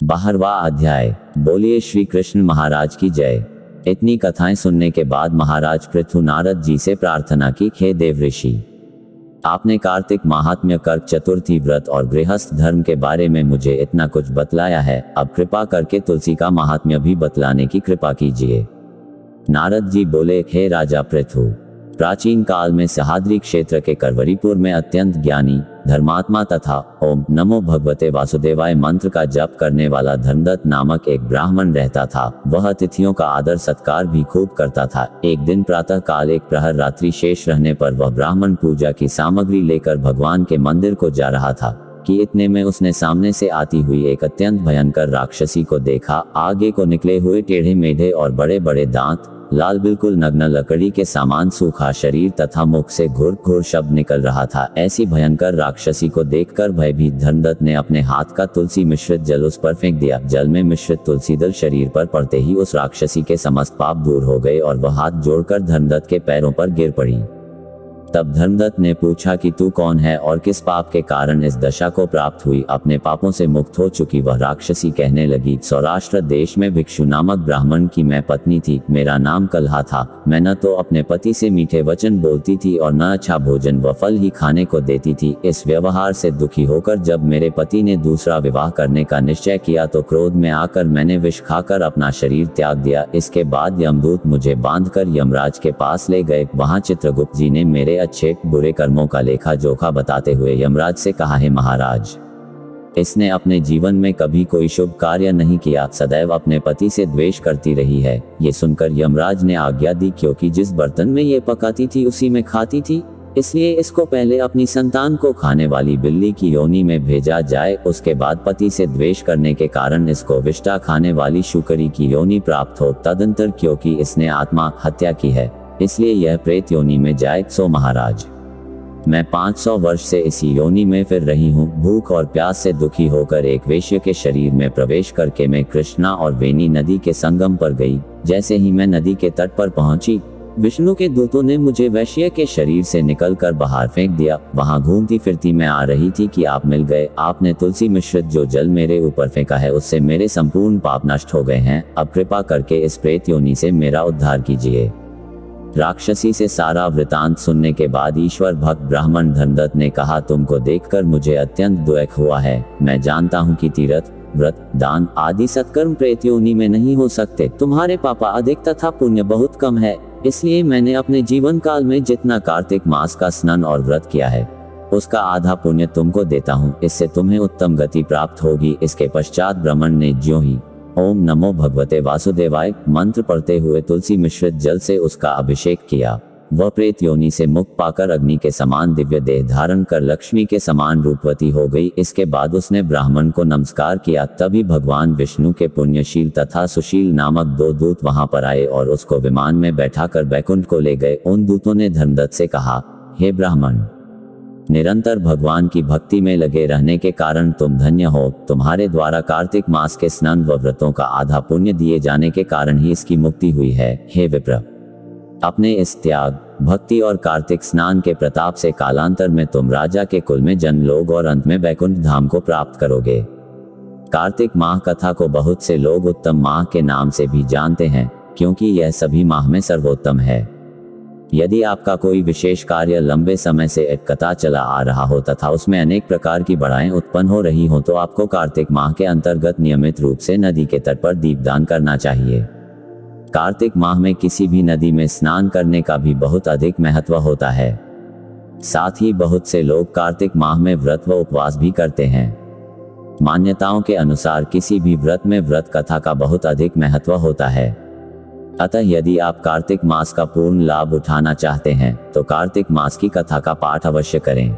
12वां अध्याय। बोलिए श्री कृष्ण महाराज की जय। इतनी कथाएं सुनने के बाद महाराज पृथु नारद जी से प्रार्थना की, हे देव ऋषि, आपने कार्तिक महात्म्य, कर्क चतुर्थी व्रत और गृहस्थ धर्म के बारे में मुझे इतना कुछ बतलाया है, अब कृपा करके तुलसी का महात्म्य भी बतलाने की कृपा कीजिए। नारद जी बोले, हे राजा पृथु, प्राचीन काल में सहाद्री क्षेत्र के करवरीपुर में अत्यंत ज्ञानी, धर्मात्मा तथा ओम नमो भगवते वासुदेवाय मंत्र का जप करने वाला धर्मदत्त नामक एक ब्राह्मण रहता था। वह अतिथियों का आदर सत्कार भी खूब करता था। एक दिन प्रातः काल एक प्रहर रात्रि शेष रहने पर वह ब्राह्मण पूजा की सामग्री लेकर भगवान के मंदिर को जा रहा था कि इतने में उसने सामने से आती हुई एक अत्यंत भयंकर राक्षसी को देखा। आगे को निकले हुए टेढ़े मेढ़े और बड़े बड़े दांत, लाल बिल्कुल नग्न लकड़ी के सामान सूखा शरीर तथा मुख से घुर घुर शब्द निकल रहा था। ऐसी भयंकर राक्षसी को देखकर भयभीत धर्मदत्त ने अपने हाथ का तुलसी मिश्रित जल उस पर फेंक दिया। जल में मिश्रित तुलसी दल शरीर पर पड़ते ही उस राक्षसी के समस्त पाप दूर हो गए और वह हाथ जोड़कर धर्मदत्त के पैरों पर गिर पड़ी। तब धर्मदत्त ने पूछा कि तू कौन है और किस पाप के कारण इस दशा को प्राप्त हुई। अपने पापों से मुक्त हो चुकी वह राक्षसी कहने लगी, सौराष्ट्र देश में भिक्षु नामक ब्राह्मण की मैं पत्नी थी। मेरा नाम कलहा था। मैं न तो अपने पति से मीठे वचन बोलती थी और न अच्छा भोजन व फल ही खाने को देती थी। इस व्यवहार से दुखी होकर जब मेरे पति ने दूसरा विवाह करने का निश्चय किया तो क्रोध में आकर मैंने विष खाकर अपना शरीर त्याग दिया। इसके बाद यमदूत मुझे बांधकर यमराज के पास ले गए। वहां चित्रगुप्त जी ने मेरे अच्छे बुरे कर्मों का लेखा जोखा बताते हुए यमराज से कहा, है महाराज, इसने अपने जीवन में कभी कोई शुभ कार्य नहीं किया, सदैव अपने पति से द्वेष करती रही है। ये सुनकर यमराज ने आज्ञा दी, क्योंकि जिस बर्तन में ये पकाती थी उसी में खाती थी, इसलिए इसको पहले अपनी संतान को खाने वाली बिल्ली की योनि में भेजा जाए। उसके बाद पति से द्वेष करने के कारण इसको विष्ठा खाने वाली शुकरी की योनि प्राप्त हो। तदंतर क्योंकि इसने आत्मा हत्या की है, इसलिए यह प्रेत योनि में जाए। सो महाराज, मैं 500 वर्ष से इसी योनि में फिर रही हूँ। भूख और प्यास से दुखी होकर एक वेश्य के शरीर में प्रवेश करके मैं कृष्णा और वेणी नदी के संगम पर गई। जैसे ही मैं नदी के तट पर पहुंची, विष्णु के दूतों ने मुझे वैश्य के शरीर से निकलकर बाहर फेंक दिया। वहां घूमती फिरती मैं आ रही थी कि आप मिल गए। आपने तुलसी मिश्रित जो जल मेरे ऊपर फेंका है, उससे मेरे संपूर्ण पाप नष्ट हो गए हैं। अब कृपा करके इस प्रेत योनि से मेरा उद्धार कीजिए। राक्षसी से सारा वृतांत सुनने के बाद ईश्वर भक्त ब्राह्मण धर्मदत्त ने कहा, तुमको देखकर मुझे अत्यंत दुख हुआ है। मैं जानता हूँ कि तीर्थ, व्रत, दान आदि सत्कर्म प्रेत योनि में नहीं हो सकते। तुम्हारे पापा अधिक तथा पुण्य बहुत कम है, इसलिए मैंने अपने जीवन काल में जितना कार्तिक मास का स्नान और व्रत किया है, उसका आधा पुण्य तुमको देता हूँ। इससे तुम्हें उत्तम गति प्राप्त होगी। इसके पश्चात ब्राह्मण ने ज्यों ही ओम नमो भगवते वासुदेवाय मंत्र पढ़ते हुए तुलसी मिश्रित जल से उसका अभिषेक किया। वह प्रेत योनि से मुक्त पाकर अग्नि के समान दिव्य देह धारण कर लक्ष्मी के समान रूपवती हो गई। इसके बाद उसने ब्राह्मण को नमस्कार किया। तभी भगवान विष्णु के पुण्यशील तथा सुशील नामक 2 दूत वहां पर आए और उसको विमान में बैठाकर बैकुंठ को ले गए। उन दूतों ने धर्मदत्त से कहा, हे ब्राह्मण, निरंतर भगवान की भक्ति में लगे रहने के कारण तुम धन्य हो। तुम्हारे द्वारा कार्तिक मास के स्नान व व्रतों का आधा पुण्य दिए जाने के कारण ही इसकी मुक्ति हुई है। हे विप्र, अपने इस त्याग, भक्ति और कार्तिक स्नान के प्रताप से कालांतर में तुम राजा के कुल में जन्म लोग और अंत में बैकुंठ धाम को प्राप्त करोगे। कार्तिक माह कथा को बहुत से लोग उत्तम माह के नाम से भी जानते हैं, क्योंकि यह सभी माह में सर्वोत्तम है। यदि आपका कोई विशेष कार्य लंबे समय से अटकता चला आ रहा हो तथा उसमें अनेक प्रकार की बाधाएं उत्पन्न हो रही हो, तो आपको कार्तिक माह के अंतर्गत नियमित रूप से नदी के तट पर दीपदान करना चाहिए। कार्तिक माह में किसी भी नदी में स्नान करने का भी बहुत अधिक महत्व होता है। साथ ही बहुत से लोग कार्तिक माह में व्रत व उपवास भी करते हैं। मान्यताओं के अनुसार किसी भी व्रत में व्रत कथा का बहुत अधिक महत्व होता है। अतः यदि आप कार्तिक मास का पूर्ण लाभ उठाना चाहते हैं तो कार्तिक मास की कथा का पाठ अवश्य करें।